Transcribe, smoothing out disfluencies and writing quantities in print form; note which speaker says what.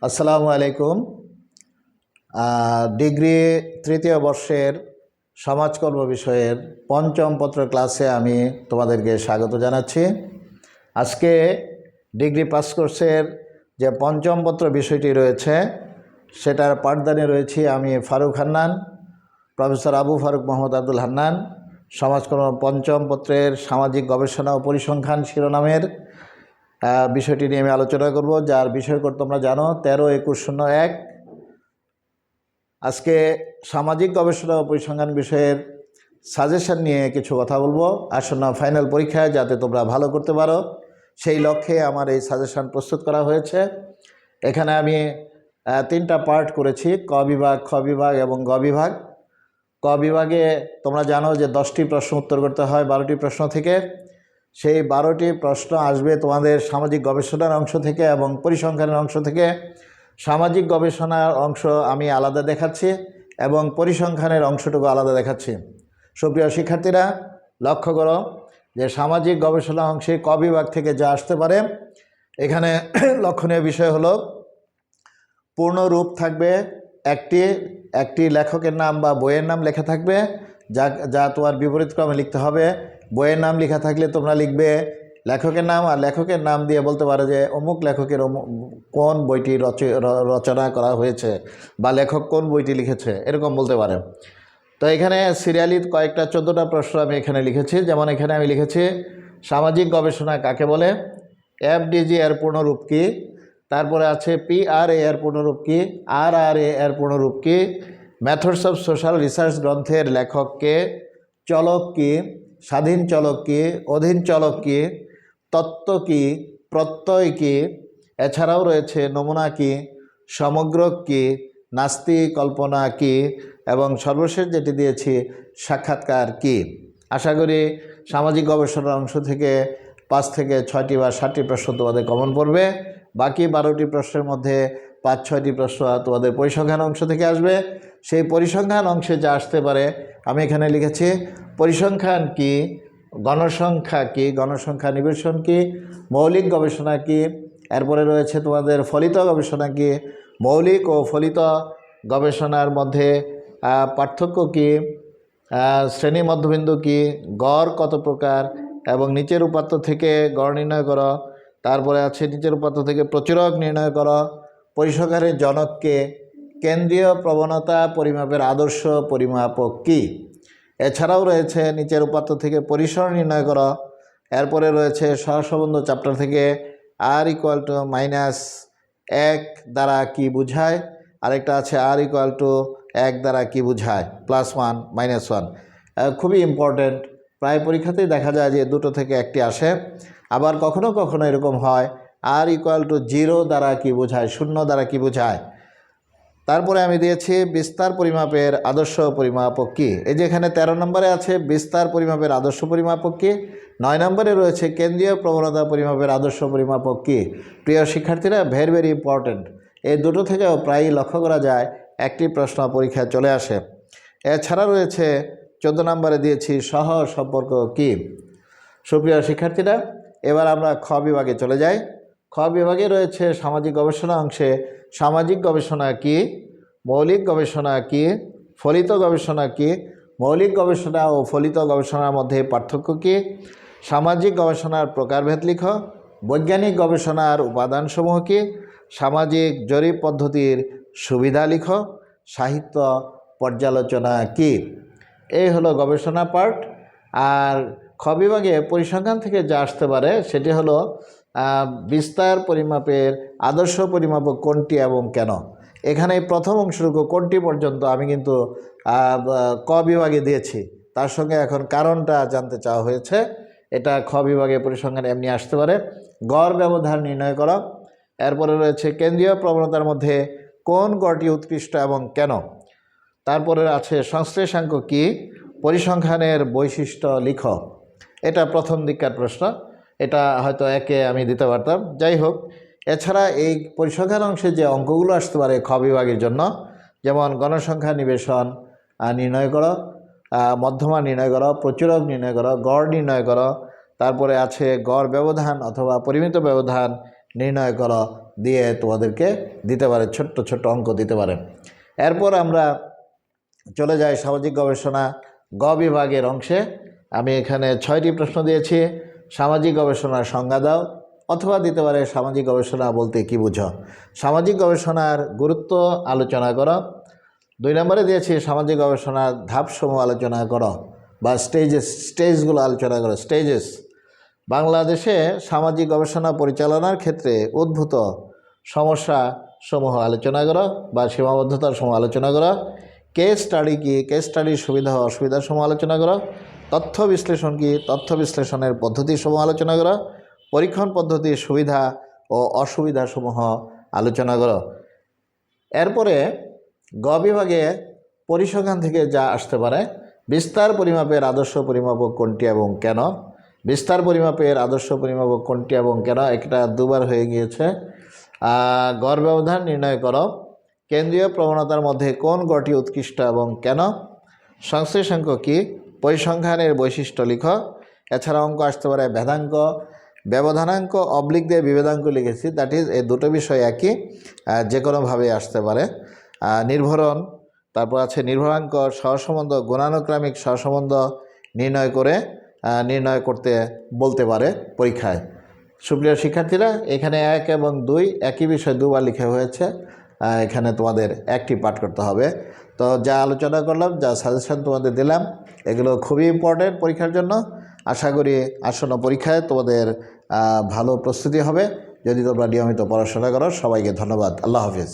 Speaker 1: আসসালামু আলাইকুম। ডিগ্রি তৃতীয় বর্ষের সমাজকর্ম বিষয়ের পঞ্চম পত্র ক্লাসে আমি তোমাদেরকে স্বাগত জানাচ্ছি। আজকে ডিগ্রি পাস কোর্সের যে পঞ্চম পত্র বিষয়টি রয়েছে সেটার পাঠদানে রয়েছি আমি ফারুক হান্নান, প্রফেসর আবু ফারুক মোহাম্মদ আব্দুল হান্নান। সমাজকর্ম পঞ্চম পত্রের সামাজিক গবেষণা ও পরিসংখ্যান শিরোনামের বিষয়টি নিয়ে আমি আলোচনা করব, যার বিষয়কর তোমরা জানো 13-21-01। আজকে সামাজিক গবেষণা ও পরিসংখ্যান বিষয়ের সাজেশন নিয়ে কিছু কথা বলবো আসন্ন ফাইনাল পরীক্ষায় যাতে তোমরা ভালো করতে পারো, সেই লক্ষ্যে আমার এই সাজেশন প্রস্তুত করা হয়েছে। এখানে আমি 3টা পার্ট করেছি, ক বিভাগ, খ বিভাগ এবং গ বিভাগ। ক বিভাগে তোমরা জানো যে 10টি প্রশ্ন উত্তর করতে হয় 12টি প্রশ্ন থেকে। সেই 12টি প্রশ্ন আসবে তোমাদের সামাজিক গবেষণার অংশ থেকে এবং পরিসংখ্যানের অংশ থেকে। সামাজিক গবেষণার অংশ আমি আলাদা দেখাচ্ছি এবং পরিসংখ্যানের অংশটুকু আলাদা দেখাচ্ছি। সুপ্রিয় শিক্ষার্থীরা, লক্ষ্য করো যে সামাজিক গবেষণা অংশে ক বিভাগ থেকে যা আসতে পারে, এখানে লক্ষণীয় বিষয় হলো পূর্ণরূপ থাকবে, একটি লেখকের নাম বা বইয়ের নাম লেখা থাকবে, যা তোমার বিপরীত ক্রমে লিখতে হবে। বইয়ের নাম লেখা থাকলে তোমরা লিখবে লেখকের নাম, আর লেখকের নাম দিয়ে বলতে পারো যে অমুক লেখকের কোন বইটি রচনা করা হয়েছে বা লেখক কোন বইটি লিখেছে, এরকম বলতে পারে। তো এখানে সিরিয়ালি কয়েকটা 14টা প্রশ্ন আমি এখানে লিখেছি। যেমন এখানে আমি লিখেছি সামাজিক গবেষণা কাকে বলে, এফডিজি এর পূর্ণরূপ কী, তারপরে আছে PRA এর পূর্ণরূপ কী, RRA এর পূর্ণরূপ কী, মেথডস অফ সোশ্যাল রিসার্চ গ্রন্থের লেখক কে, চলক কী, স্বাধীন চলক কী, অধীন চলক কী, তত্ত্ব কী, প্রত্যয় কী, এছাড়াও রয়েছে নমুনা কী, সমগ্র কী, নাস্তি কল্পনা কী, এবং সর্বশেষ যেটি দিয়েছি সাক্ষাৎকার কী। আশা করি সামাজিক গবেষণার অংশ থেকে 5 থেকে 6টি বা 7টি প্রশ্ন তোমাদের কমন পড়বে। বাকি 12টি প্রশ্নের মধ্যে 5-6টি প্রশ্ন তোমাদের পরিসংখ্যান অংশ থেকে আসবে। সেই পরিসংখ্যান অংশে যা আসতে পারে আমি এখানে লিখেছি পরিসংখ্যান কী, গণসংখ্যা কী, গণসংখ্যা নিবেশন কী, মৌলিক গবেষণা কী, এরপরে রয়েছে তোমাদের ফলিত গবেষণা কী, মৌলিক ও ফলিত গবেষণার মধ্যে পার্থক্য কী, শ্রেণী মধ্যবিন্দু কী, গড় কত প্রকার এবং নিচের উপাত্ত থেকে গড় নির্ণয় করো, তারপরে আছে নিচের উপাত্ত থেকে প্রচুরক নির্ণয় করো, পরিসংখ্যানের জনককে, কেন্দ্রীয় প্রবণতা পরিমাপের আদর্শ পরিমাপক কী। এছাড়াও রয়েছে নিচের উপাত্ত থেকে পরিসর নির্ণয় করো, এরপরে রয়েছে সহসম্বন্ধ চ্যাপ্টার থেকে R=-1 দ্বারা কি বোঝায়, আরেকটা আছে R=1 দ্বারা কি বোঝায়, +1 -1। খুবই ইম্পর্টেন্ট, প্রায় পরীক্ষাতেই দেখা যায় যে দুটো থেকে একটি আসে। আবার কখনো কখনো এরকম হয় R=0 দ্বারা কি বোঝায়, 0 দ্বারা কি বোঝায়। তারপরে আমি দিয়েছি বিস্তার পরিমাপের আদর্শ পরিমাপক কী। এই যে এখানে 13 নম্বরে আছে বিস্তার পরিমাপের আদর্শ পরিমাপক কী, 9 নম্বরে রয়েছে কেন্দ্রীয় প্রবণতা পরিমাপের আদর্শ পরিমাপক কী। প্রিয় শিক্ষার্থীরা, ভেরি ইম্পর্টেন্ট। এই দুটো থেকেও প্রায়ই লক্ষ্য করা যায় একটি প্রশ্ন পরীক্ষায় চলে আসে। এছাড়া রয়েছে 14 নম্বরে দিয়েছি সহ সম্পর্ক কী। সুপ্রিয় শিক্ষার্থীরা, এবার আমরা খ বিভাগে চলে যাই। খ বিভাগে রয়েছে সামাজিক গবেষণা অংশে সামাজিক গবেষণা কী, মৌলিক গবেষণা কী, ফলিত গবেষণা কী, মৌলিক গবেষণা ও ফলিত গবেষণার মধ্যে পার্থক্য কী, সামাজিক গবেষণার প্রকারভেদ লিখো, বৈজ্ঞানিক গবেষণার উপাদানসমূহ কী, সামাজিক জরিপ পদ্ধতির সুবিধা লিখো, সাহিত্য পর্যালোচনা কী। এই হলো গবেষণা পার্ট। আর খ বিভাগে পরিসংখ্যান থেকে যা আসতে পারে সেটি হলো বিস্তার পরিমাপের আদর্শ পরিমাপক কোনটি এবং কেন। এখানে প্রথম অংশটুকু কোনটি পর্যন্ত আমি কিন্তু ক বিভাগে দিয়েছি, তার সঙ্গে এখন কারণটা জানতে চাওয়া হয়েছে। এটা খ বিভাগে পরিসংখ্যান এমনি আসতে পারে। গড় ব্যবধান নির্ণয় করা, এরপরে রয়েছে কেন্দ্রীয় প্রবণতার মধ্যে কোন গড়টি উৎকৃষ্ট এবং কেন, তারপরে আছে সংশ্লেষাঙ্ক কী, পরিসংখ্যানের বৈশিষ্ট্য লিখো। এটা প্রথম দিককার প্রশ্ন, এটা হয়তো একে আমি দিতে পারতাম। যাই হোক, এছাড়া এই পরিসংখ্যান অংশে যে অঙ্কগুলো আসতে পারে খ বিভাগের জন্য, যেমন গণসংখ্যা নিবেশন নির্ণয় করো, মধ্যমা নির্ণয় করো, প্রচুরক নির্ণয় করো, গড় নির্ণয় করো, তারপরে আছে গড় ব্যবধান অথবা পরিমিত ব্যবধান নির্ণয় করো, দিয়ে তোমাদেরকে দিতে পারে, ছোট্ট ছোট্ট অঙ্ক দিতে পারে। এরপর আমরা চলে যাই সামাজিক গবেষণা গ বিভাগের অংশে। আমি এখানে 6টি প্রশ্ন দিয়েছি। সামাজিক গবেষণার সংজ্ঞা দাও, অথবা দিতে পারে সামাজিক গবেষণা বলতে কী বুঝো। সামাজিক গবেষণার গুরুত্ব আলোচনা করো। 2 নম্বরে দিয়েছি সামাজিক গবেষণার ধাপসমূহ আলোচনা করো, বা স্টেজগুলো আলোচনা করো, স্টেজেস। বাংলাদেশে সামাজিক গবেষণা পরিচালনার ক্ষেত্রে উদ্ভূত সমস্যাসমূহ আলোচনা করো, বা সীমাবদ্ধতার সমূহ আলোচনা করো। কেস স্টাডি কি, কেস স্টাডির সুবিধা ও অসুবিধাসমূহ আলোচনা করো। তথ্য বিশ্লেষণ কি, তথ্য বিশ্লেষণের পদ্ধতিসমূহ আলোচনা করো। পরীক্ষণ পদ্ধতির সুবিধা ও অসুবিধাসমূহ আলোচনা করো। এরপরে গ বিভাগে পরিসংখ্যান থেকে যা আসতে পারে, বিস্তার পরিমাপের আদর্শ পরিমাপক কোনটি এবং কেন। বিস্তার পরিমাপের আদর্শ পরিমাপক কোনটি এবং কেন, এটা 2বার হয়ে গিয়েছে। গড় ব্যবধান নির্ণয় করো। কেন্দ্রীয় প্রবণতার মধ্যে কোন গড়টি উৎকৃষ্ট এবং কেন। সংশ্লেষাঙ্ক কি, পরিসংখ্যানের বৈশিষ্ট্য লিখো। এছাড়া অঙ্ক আসতে পারে ভেদাঙ্ক, ব্যবধানাঙ্ক অবলিক দিয়ে বিভেদাঙ্ক লিখেছি, দ্যাট ইজ এই দুটো বিষয় একই, যে কোনোভাবে আসতে পারে। নির্ভরণ, তারপর আছে নির্ভরাঙ্ক, সহসম্বন্ধ, গুণানুক্রমিক সহসম্বন্ধ নির্ণয় করতে বলতে পারে পরীক্ষায়। সুপ্রিয় শিক্ষার্থীরা, এখানে 1 এবং 2 একই বিষয় 2বার লিখা হয়েছে, এখানে তোমাদের একটি পাঠ করতে হবে। তো যা আলোচনা করলাম, যা সাজেশন তোমাদের দিলাম, এগুলো খুবই ইম্পর্টেন্ট পরীক্ষার জন্য। আশা করি আসন্ন পরীক্ষায় তোমাদের ভালো প্রস্তুতি হবে যদি তোমরা নিয়মিত পড়াশোনা করো। সবাইকে ধন্যবাদ। আল্লাহ হাফিজ।